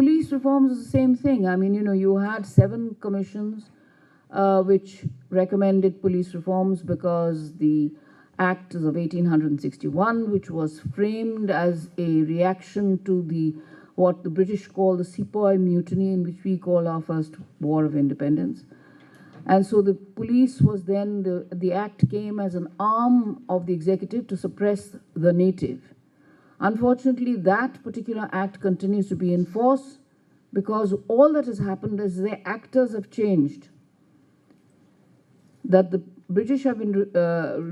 police reforms is the same thing. I mean, you had 7 commissions which recommended police reforms because the Act of 1861, which was framed as a reaction to what the British call the Sepoy Mutiny, in which we call our first War of Independence. And so the police was then, the act came as an arm of the executive to suppress the native. Unfortunately, that particular act continues to be in force because all that has happened is the actors have changed. That the British have been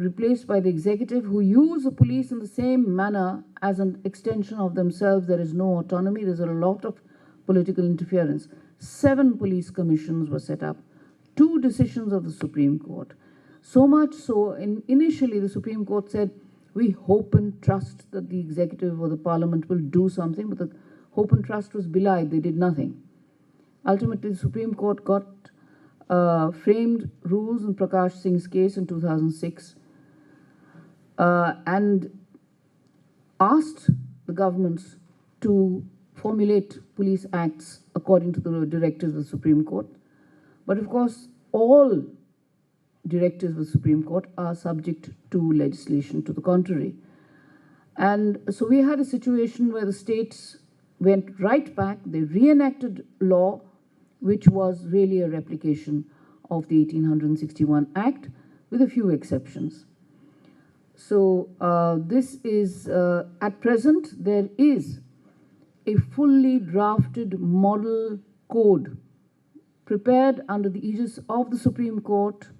replaced by the executive, who use the police in the same manner as an extension of themselves. There is no autonomy. There's a lot of political interference. 7 police commissions were set up. 2 decisions of the Supreme Court. So much so, initially the Supreme Court said, we hope and trust that the executive or the parliament will do something, but the hope and trust was belied. They did nothing. Ultimately, the Supreme Court got framed rules in Prakash Singh's case in 2006 and asked the governments to formulate police acts according to the directives of the Supreme Court. But of course, all directives of the Supreme Court are subject to legislation to the contrary. And so we had a situation where the states went right back. They reenacted law, which was really a replication of the 1861 Act, with a few exceptions. So this is, at present, there is a fully drafted model code prepared under the aegis of the Supreme Court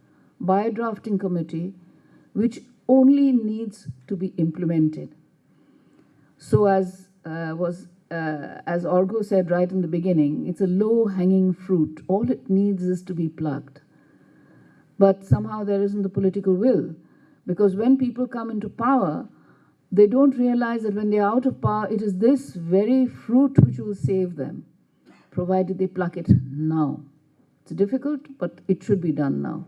by a drafting committee, which only needs to be implemented. So as Orgo said right in the beginning, it's a low-hanging fruit. All it needs is to be plucked. But somehow there isn't the political will, because when people come into power, they don't realize that when they're out of power, it is this very fruit which will save them, provided they pluck it now. It's difficult, but it should be done now.